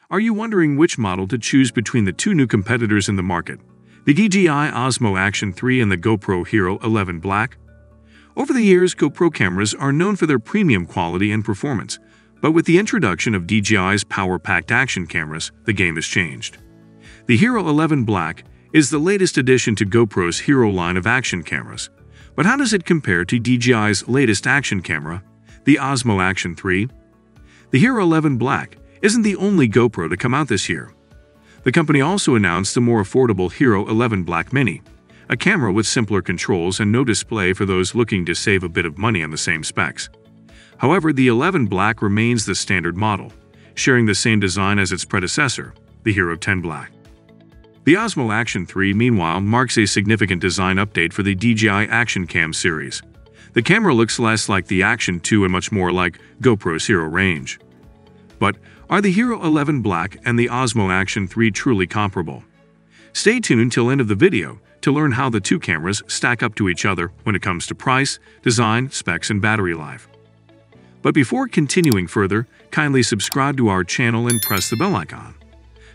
Are you wondering which model to choose between the two new competitors in the market, the DJI Osmo Action 3 and the GoPro Hero 11 Black? Over the years, GoPro cameras are known for their premium quality and performance, but with the introduction of DJI's power-packed action cameras, the game has changed. The Hero 11 Black is the latest addition to GoPro's Hero line of action cameras. But how does it compare to DJI's latest action camera, the Osmo Action 3? The Hero 11 Black isn't the only GoPro to come out this year. The company also announced the more affordable Hero 11 Black Mini, a camera with simpler controls and no display for those looking to save a bit of money on the same specs. However, the 11 Black remains the standard model, sharing the same design as its predecessor, the Hero 10 Black. The Osmo Action 3, meanwhile, marks a significant design update for the DJI Action Cam series. The camera looks less like the Action 2 and much more like GoPro's Hero range. But are the Hero 11 Black and the Osmo Action 3 truly comparable? Stay tuned till end of the video to learn how the two cameras stack up to each other when it comes to price, design, specs, and battery life. But before continuing further, kindly subscribe to our channel and press the bell icon,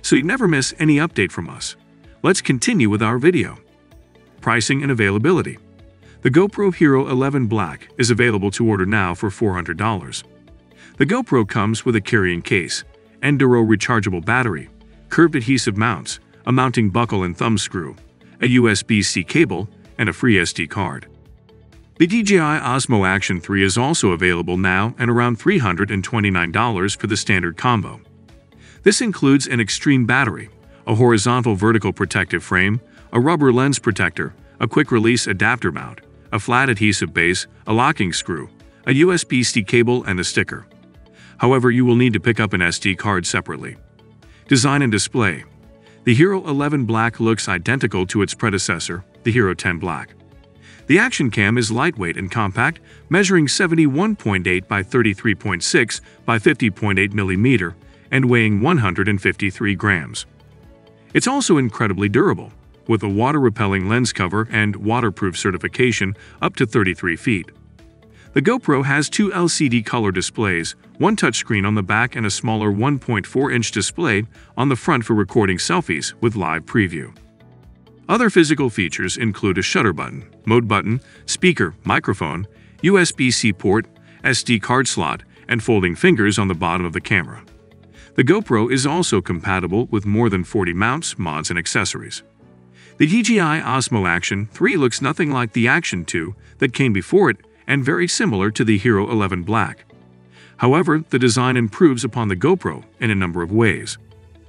so you never miss any update from us. Let's continue with our video. Pricing and availability. The GoPro Hero 11 Black is available to order now for $400. The GoPro comes with a carrying case, Enduro rechargeable battery, curved adhesive mounts, a mounting buckle and thumb screw, a USB-C cable, and a free SD card. The DJI Osmo Action 3 is also available now and around $329 for the standard combo. This includes an extreme battery, a horizontal vertical protective frame, a rubber lens protector, a quick-release adapter mount, a flat adhesive base, a locking screw, a USB-C cable, and a sticker. However, you will need to pick up an SD card separately. Design and display. The Hero 11 Black looks identical to its predecessor, the Hero 10 Black. The Action Cam is lightweight and compact, measuring 71.8 by 33.6 by 50.8 mm and weighing 153 grams. It's also incredibly durable, with a water-repelling lens cover and waterproof certification up to 33 feet. The GoPro has two LCD color displays, one touchscreen on the back and a smaller 1.4-inch display on the front for recording selfies with live preview. Other physical features include a shutter button, mode button, speaker, microphone, USB-C port, SD card slot, and folding fingers on the bottom of the camera. The GoPro is also compatible with more than 40 mounts, mods, and accessories. The DJI Osmo Action 3 looks nothing like the Action 2 that came before it and very similar to the Hero 11 Black. However, the design improves upon the GoPro in a number of ways.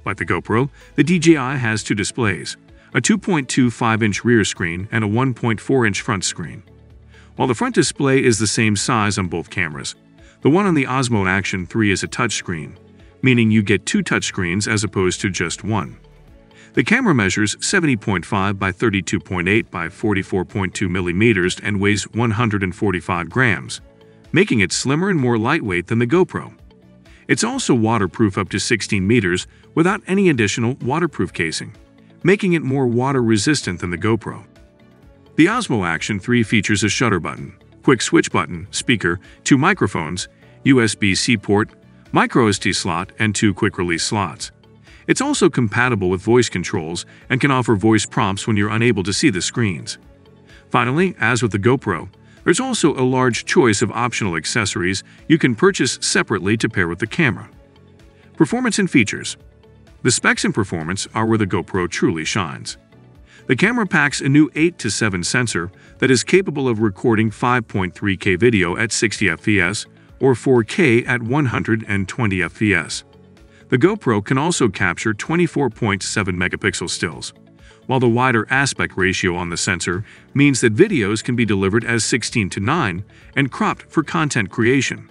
Like the GoPro, the DJI has two displays, a 2.25-inch rear screen and a 1.4-inch front screen. While the front display is the same size on both cameras, the one on the Osmo Action 3 is a touchscreen, meaning you get two touchscreens as opposed to just one. The camera measures 70.5 by 32.8 by 44.2 millimeters and weighs 145 grams, making it slimmer and more lightweight than the GoPro. It's also waterproof up to 16 meters without any additional waterproof casing, making it more water-resistant than the GoPro. The Osmo Action 3 features a shutter button, quick switch button, speaker, two microphones, USB-C port, microSD slot, and two quick-release slots. It's also compatible with voice controls and can offer voice prompts when you're unable to see the screens. Finally, as with the GoPro, there's also a large choice of optional accessories you can purchase separately to pair with the camera. Performance and features. The specs and performance are where the GoPro truly shines. The camera packs a new 8:7 sensor that is capable of recording 5.3K video at 60 fps or 4K at 120 fps. The GoPro can also capture 24.7 megapixel stills, while the wider aspect ratio on the sensor means that videos can be delivered as 16:9 and cropped for content creation.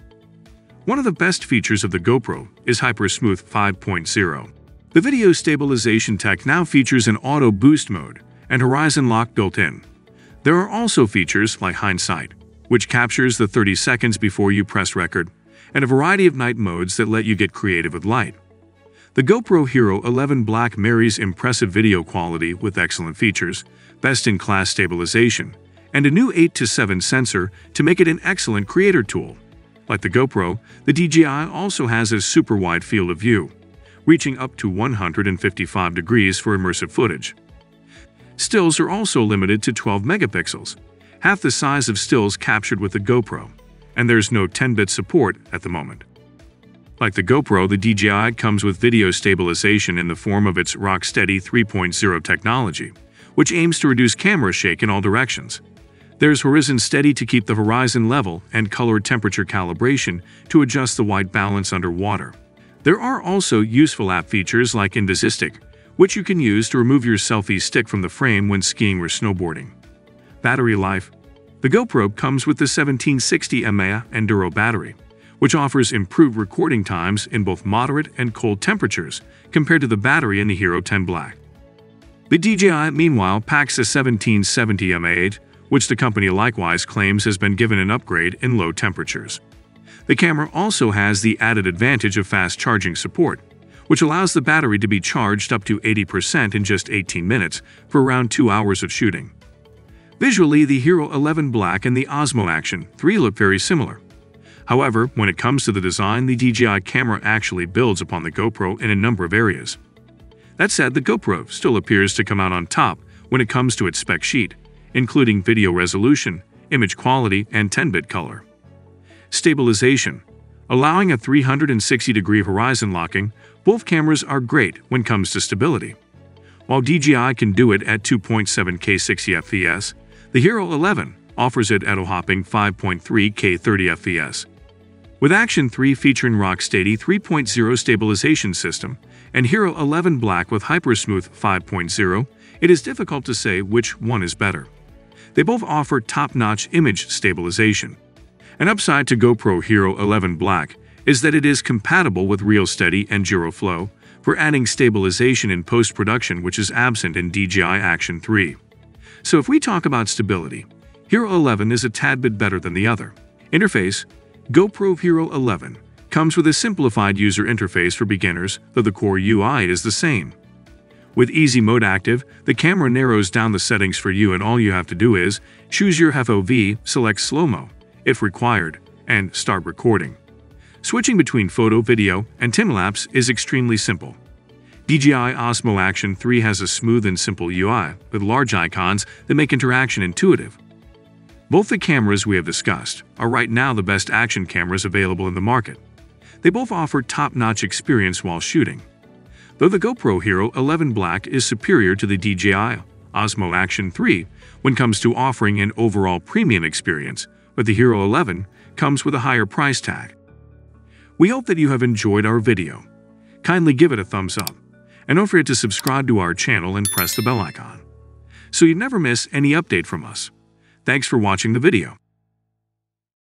One of the best features of the GoPro is HyperSmooth 5.0. The video stabilization tech now features an auto boost mode and horizon lock built in. There are also features like hindsight, which captures the 30 seconds before you press record, and a variety of night modes that let you get creative with light. The GoPro Hero 11 Black marries impressive video quality with excellent features, best-in-class stabilization, and a new 8:7 sensor to make it an excellent creator tool. Like the GoPro, the DJI also has a super wide field of view, reaching up to 155 degrees for immersive footage. Stills are also limited to 12 megapixels, half the size of stills captured with the GoPro, and there's no 10-bit support at the moment. Like the GoPro, the DJI comes with video stabilization in the form of its Rocksteady 3.0 technology, which aims to reduce camera shake in all directions. There's horizon steady to keep the horizon level and color temperature calibration to adjust the white balance underwater. There are also useful app features like Indesistic, which you can use to remove your selfie stick from the frame when skiing or snowboarding. Battery life. The GoPro comes with the 1760 mAh Enduro battery, which offers improved recording times in both moderate and cold temperatures compared to the battery in the Hero 10 Black. The DJI, meanwhile, packs a 1770 mAh, which the company likewise claims has been given an upgrade in low temperatures. The camera also has the added advantage of fast charging support, which allows the battery to be charged up to 80% in just 18 minutes for around 2 hours of shooting. Visually, the Hero 11 Black and the Osmo Action 3 look very similar. However, when it comes to the design, the DJI camera actually builds upon the GoPro in a number of areas. That said, the GoPro still appears to come out on top when it comes to its spec sheet, including video resolution, image quality, and 10-bit color. Stabilization. Allowing a 360-degree horizon locking, both cameras are great when it comes to stability. While DJI can do it at 2.7K 60 fps, the Hero 11 offers it at a hopping 5.3K 30 fps. With Action 3 featuring Rocksteady 3.0 stabilization system and Hero 11 Black with Hypersmooth 5.0, it is difficult to say which one is better. They both offer top-notch image stabilization. An upside to GoPro Hero 11 Black is that it is compatible with RealSteady and GiroFlow for adding stabilization in post-production, which is absent in DJI Action 3. So if we talk about stability, Hero 11 is a tad bit better than the other. Interface. GoPro Hero 11 comes with a simplified user interface for beginners, though the core UI is the same. With Easy Mode active, the camera narrows down the settings for you, and all you have to do is choose your FOV, select slow-mo, if required, and start recording. Switching between photo, video, and time-lapse is extremely simple. DJI Osmo Action 3 has a smooth and simple UI with large icons that make interaction intuitive. Both the cameras we have discussed are right now the best action cameras available in the market. They both offer top-notch experience while shooting. Though the GoPro Hero 11 Black is superior to the DJI Osmo Action 3 when it comes to offering an overall premium experience, but the Hero 11 comes with a higher price tag. We hope that you have enjoyed our video. Kindly give it a thumbs up, and don't forget to subscribe to our channel and press the bell icon, so you never miss any update from us. Thanks for watching the video.